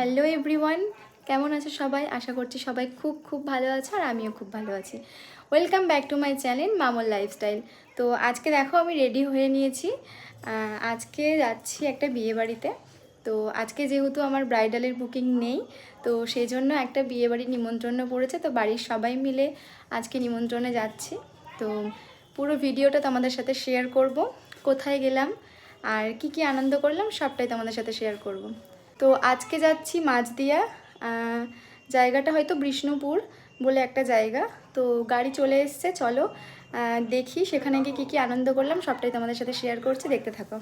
Hello everyone, কেমন আছো সবাই? আশা করছি সবাই খুব খুব ভালো আছো আর আমিও খুব ভালো আছি। Welcome back to my channel মামল লাইফস্টাইল। তো আজকে দেখো আমি রেডি হয়ে নিয়েছি। আজকে যাচ্ছি একটা বিয়েবাড়িতে। তো আজকে যেহেতু আমার ব্রাইডালের বুকিং নেই, তো সেই জন্য একটা বিয়েবাড়ির নিমন্ত্রণ পড়েছে। তো বাড়ির সবাই মিলে আজকে নিমন্ত্রণে যাচ্ছি। তো পুরো ভিডিওটা তোমাদের সাথে শেয়ার করব, কোথায় গেলাম আর কি কি আনন্দ করলাম সবটাই তোমাদের সাথে শেয়ার করব। তো আজকে যাচ্ছি মাঝদিয়া, জায়গাটা হয়তো বিষ্ণুপুর বলে একটা জায়গা। তো গাড়ি চলে এসছে, চলো দেখি সেখানে গিয়ে কী কী আনন্দ করলাম সবটাই তোমাদের সাথে শেয়ার করছি, দেখতে থাকো।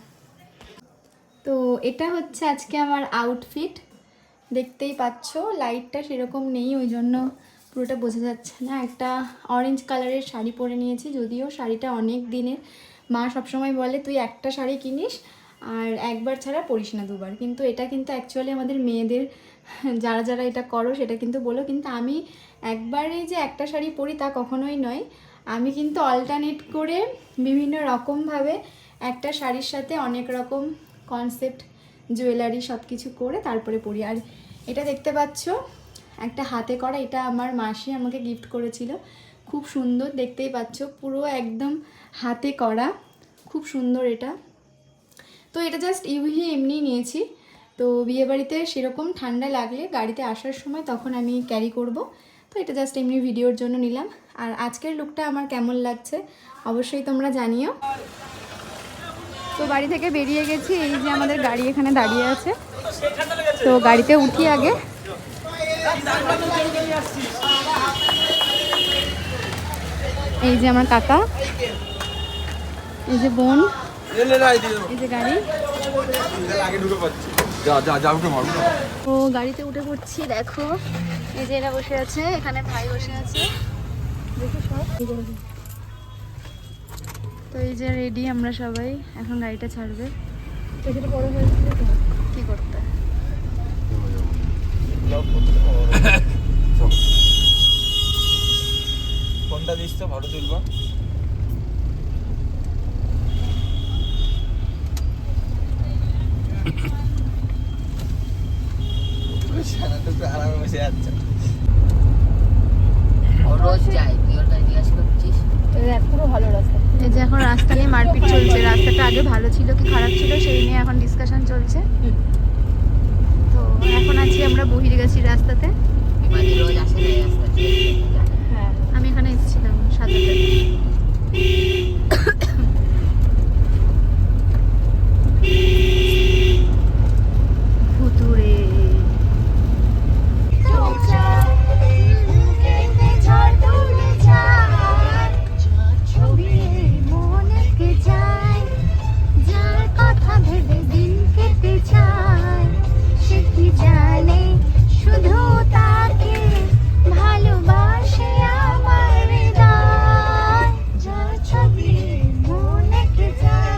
তো এটা হচ্ছে আজকে আমার আউটফিট, দেখতেই পাচ্ছ। লাইটটা সেরকম নেই, ওই জন্য পুরোটা বোঝা যাচ্ছে না। একটা অরেঞ্জ কালারের শাড়ি পরে নিয়েছি, যদিও শাড়িটা অনেক দিনের। মা সবসময় বলে তুই একটা শাড়ি কিনিস আর একবার ছাড়া পরিস না দুবার, কিন্তু এটা কিন্তু অ্যাকচুয়ালি আমাদের মেয়েদের, যারা যারা এটা করো সেটা কিন্তু বলো, কিন্তু আমি একবারে যে একটা শাড়ি পরি তা কখনোই নয়। আমি কিন্তু অল্টারনেট করে বিভিন্ন রকমভাবে একটা শাড়ির সাথে অনেক রকম কনসেপ্ট জুয়েলারি সব কিছু করে তারপরে পরি। আর এটা দেখতে পাচ্ছ একটা হাতে করা, এটা আমার মাসি আমাকে গিফট করেছিল। খুব সুন্দর, দেখতেই পাচ্ছ পুরো একদম হাতে করা, খুব সুন্দর এটা। তো এটা জাস্ট এমনি নিয়েছি। তো বিয়েবাড়িতে সেরকম ঠান্ডা লাগলে গাড়িতে আসার সময় তখন আমি ক্যারি করব। তো এটা জাস্ট এমনি ভিডিওর জন্য নিলাম। আর আজকের লুকটা আমার কেমন লাগছে অবশ্যই তোমরা জানিও। তো বাড়ি থেকে বেরিয়ে গেছি, এই যে আমাদের গাড়ি এখানে দাঁড়িয়ে আছে। তো গাড়িতে উঠি আগে। এই যে আমার কাকা, এই যে বোন, এই যে গাড়ি। ও গাড়িতে উঠে পড়ছি, দেখো এই যে এরা বসে আছে, এখানে ভাই বসে আছে, দেখো সব। তো এই যে রেডি আমরা সবাই, এখন গাড়িটা ছাড়বে। কি করতে কোনটা দিস তো ফটো তুলবা? আরামে বসে যাচ্ছে। রোজ যাই, তুই জিজ্ঞাসা করছিস। পুরো ভালো রাস্তা। এই যে এখন রাস্তা নিয়ে মারপিট চলছে, রাস্তাটা আগে ভালো ছিল কি খারাপ ছিল সেই নিয়ে এখন ডিসকাশন চলছে। তো এখন আছি আমরা বহির্গাছির রাস্তাতে। রোজ আসে না এই রাস্তা দিয়ে। হ্যাঁ, আমি এখানে এসেছিলাম সাজাতে। ভুতুরে শুধু তাকে ভালোবাসে আমার হৃদয়, যা ছবি মনে কে যায়।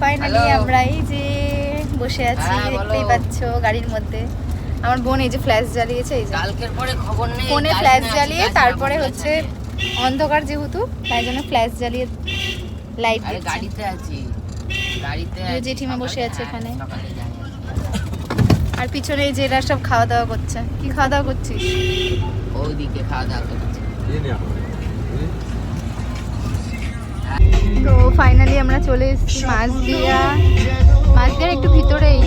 ফাইনালি আমরা এই যে বসে আছি, দেখতেই পাচ্ছ গাড়ির মধ্যে। আমার বোন এই যে ফ্ল্যাশ জ্বালিয়েছে, এই যে কালকের পরে খবর নেই, ফোনে ফ্ল্যাশ জ্বালিয়ে তারপরে হচ্ছে অন্ধকার যেহেতু তাই জন্য ফ্ল্যাশ জ্বালিয়ে লাইট আরে দিচ্ছে। গাড়িতে আছি, গাড়িতে এই যে আছি। জেঠিমা বসে আছে এখানে। সকালে যাই। আর পিছনে এই যে এরা সব খাওয়া দাওয়া করছে। কি খাওয়া দাওয়া করছিস? ওইদিকে খাওয়া দাওয়া করছে। তো ফাইনালি আমরা চলে এসেছি মাঝদিয়া। মাঝদিয়ার একটু ভিতরেই,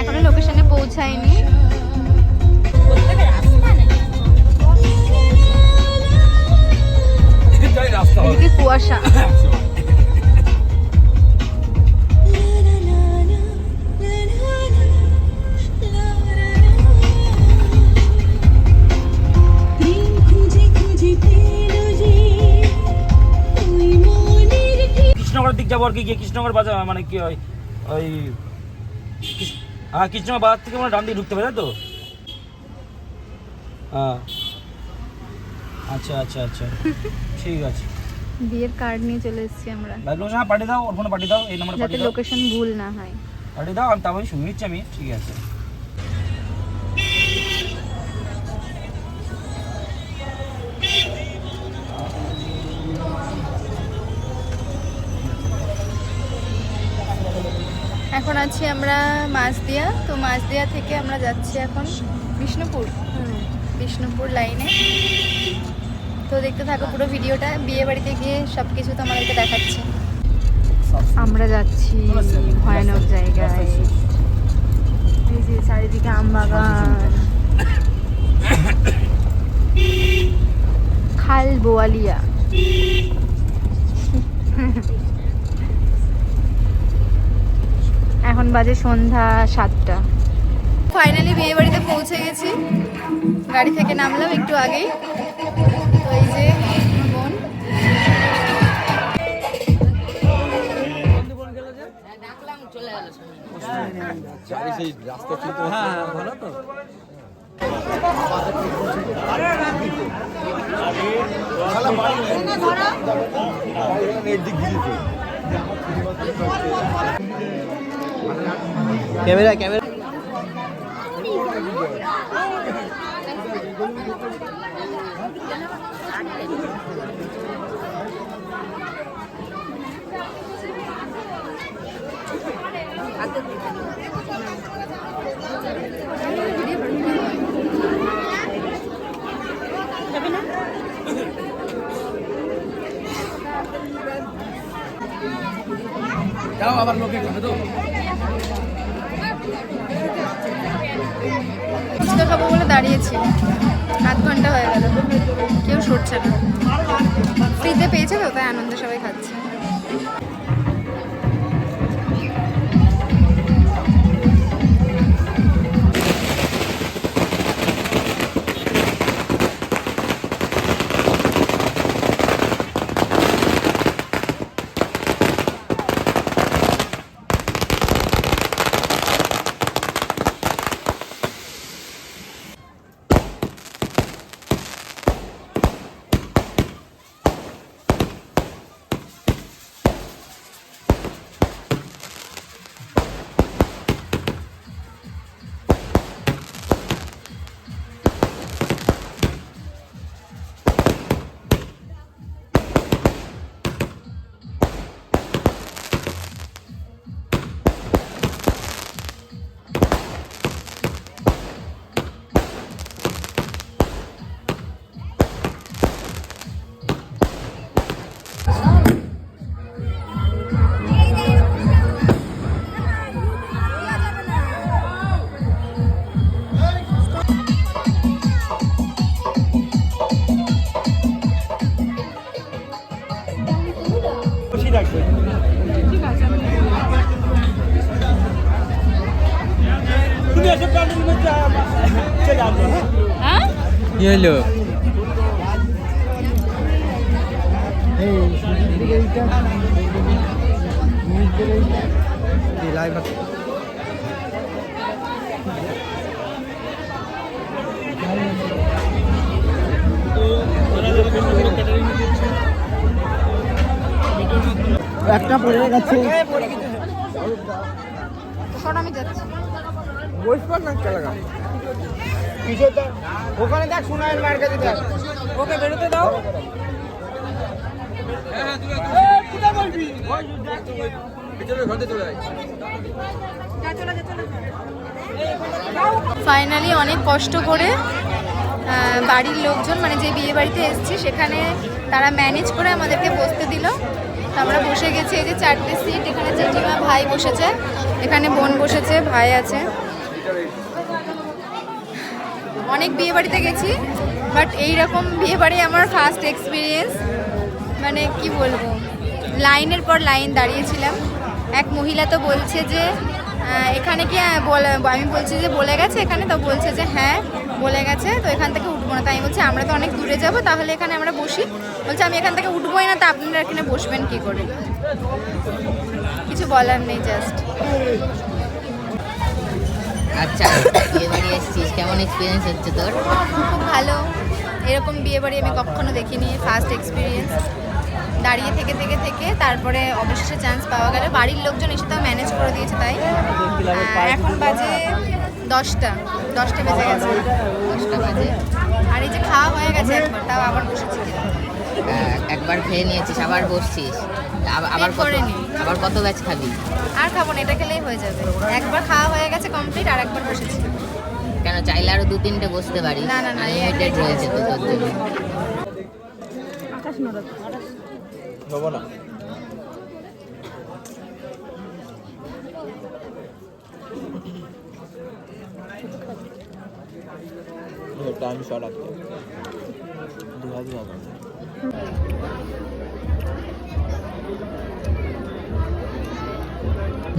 এখনো লোকেশনে পৌঁছায়নি। এদিকে কুয়াশা। যাবো আর কি, গিয়ে কৃষ্ণনগর বাজার মানে কি ওই ওই হ্যাঁ কৃষ্ণনগর বাজার থেকে মানে ডান দিকে ঢুকতে হবে, তাই তো? হ্যাঁ আচ্ছা আচ্ছা আচ্ছা ঠিক আছে। বিয়ের কার্ড নিয়ে চলে এসেছি আমরা, লোকেশন পাঠিয়ে দাও, ওর ফোনে পাঠিয়ে দাও, এই নাম্বারে যাতে পাঠিয়ে দাও, লোকেশন ভুল না হয়। পাঠিয়ে দাও, আমি তারপরে শুনে নিচ্ছি আমি, ঠিক আছে। এখন আছি আমরা মাছদিয়া, তো মাছদিয়া থেকে আমরা যাচ্ছি এখন বিষ্ণুপুর, বিষ্ণুপুর লাইনে। তো দেখতে থাকো পুরো ভিডিওটা, বিয়ে বাড়িতে গিয়ে সব কিছু তো আমাদেরকে দেখাচ্ছে। আমরা যাচ্ছি ভয়ানক জায়গায়, এই যে চারিদিকে আম বাগান, খাল বোয়ালিয়া। এখন বাজে সন্ধ্যা 7টা। ফাইনালি বিয়ে বাড়িতে পৌঁছে গেছি, গাড়ি থেকে নামলাম একটু আগেই। তো এই যে বোন, ডাকলাম চলে গেল। ভালো তো। ক্যামেরা ক্যামেরা যাও আবার লোকে খাবে তো। ফুচকা খাবো বলে দাঁড়িয়েছি, আধ ঘন্টা হয়ে গেল, কেউ সরছে না। ফ্রিতে পেয়েছে তো, তাই আনন্দে সবাই খাচ্ছে। কি হলো? একটা পড়ে গেছে, আমি যাচ্ছি। বসবার না লাগা ওখানে দেখ, শোনায় মার কাছে দেখ, ওকে বেরোতে দাও। ফাইনালি অনেক কষ্ট করে বাড়ির লোকজন, মানে যে বিয়ে বাড়িতে এসেছি সেখানে তারা ম্যানেজ করে আমাদেরকে বসতে দিল। তো আমরা বসে গেছি, এই যে 4টে সিট, এখানে জেঠিমা ভাই বসেছে, এখানে বোন বসেছে, ভাই আছে। অনেক বিয়ে বাড়িতে গেছি, বাট এইরকম বিয়ে বাড়ি আমার ফার্স্ট এক্সপিরিয়েন্স। মানে কি বলবো, লাইনের পর লাইন দাঁড়িয়েছিলাম। এক মহিলা তো বলছে যে এখানে কি বলে, আমি বলছি যে বলে গেছে এখানে, তো বলছে যে হ্যাঁ বলে গেছে, তো এখান থেকে উঠবো না। তাই আমি বলছি আমরা তো অনেক দূরে যাবো, তাহলে এখানে আমরা বসি। বলছে আমি এখান থেকে উঠবোই না, তা আপনারা এখানে বসবেন কি করে? কিছু বলার নেই, জাস্ট। আচ্ছা, বিয়ে বাড়ি এসেছিস, কেমন এক্সপিরিয়েন্স হচ্ছে তোর? খুব ভালো, এরকম বিয়ে বাড়ি আমি কখনো দেখিনি, ফার্স্ট এক্সপিরিয়েন্স। দাঁড়িয়ে থেকে থেকে থেকে তারপরে অবশেষে চান্স পাওয়া গেল। বাড়ির লোকজন এসে তাও ম্যানেজ করে দিয়েছে। তাই এখন বাজে 10টা বেজে গেছে। 10টা বাজে। আর এই যে খাওয়া হয়ে গেছে একবার, তাও আবার বসেছি। একবার খেয়ে নিয়েছিস, আবার বসছিস, আবার করিনি। আবার কত ব্যাচ খাবি? আর খাবো না, এটা খেলেই হয়ে যাবে। একবার খাওয়া হয়ে গেছে কমপ্লিট, আর একবার বসেছি। কেন, চাইলে আরো 2-3টে বসতে পারিস। না, না, না, আনলিমিটেড রয়েছে তো তোর জন্য। হবো না। टाइम शॉट आपके दिखा दिया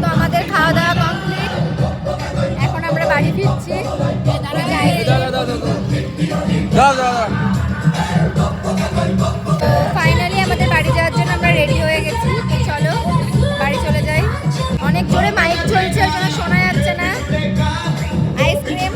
তো আমাদের খাওয়া দাওয়া কমপ্লিট, এখন আমরা বাড়ি ফিরছি। তো ফাইনালি আমাদের বাড়ি যাওয়ার জন্য আমরা রেডি হয়ে গেছি। তো চলো বাড়ি চলে যাই। অনেক জোরে মাইক চলছে, ওই জন্য শোনা যাচ্ছে না। আইসক্রিম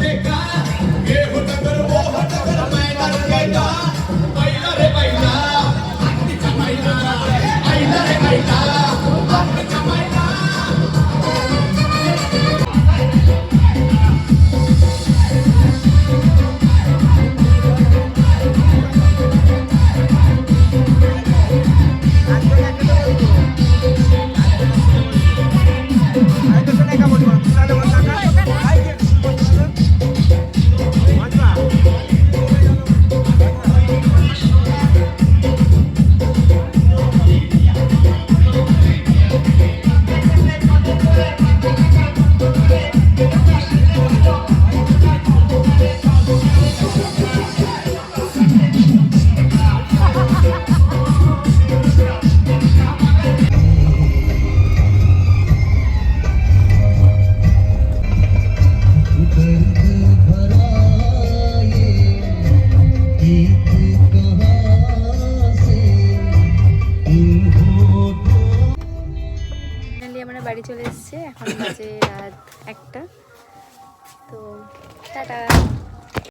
আমরা বাড়ি চলে এসেছি। এখন বাজে রাত 1টা। তো টাটা।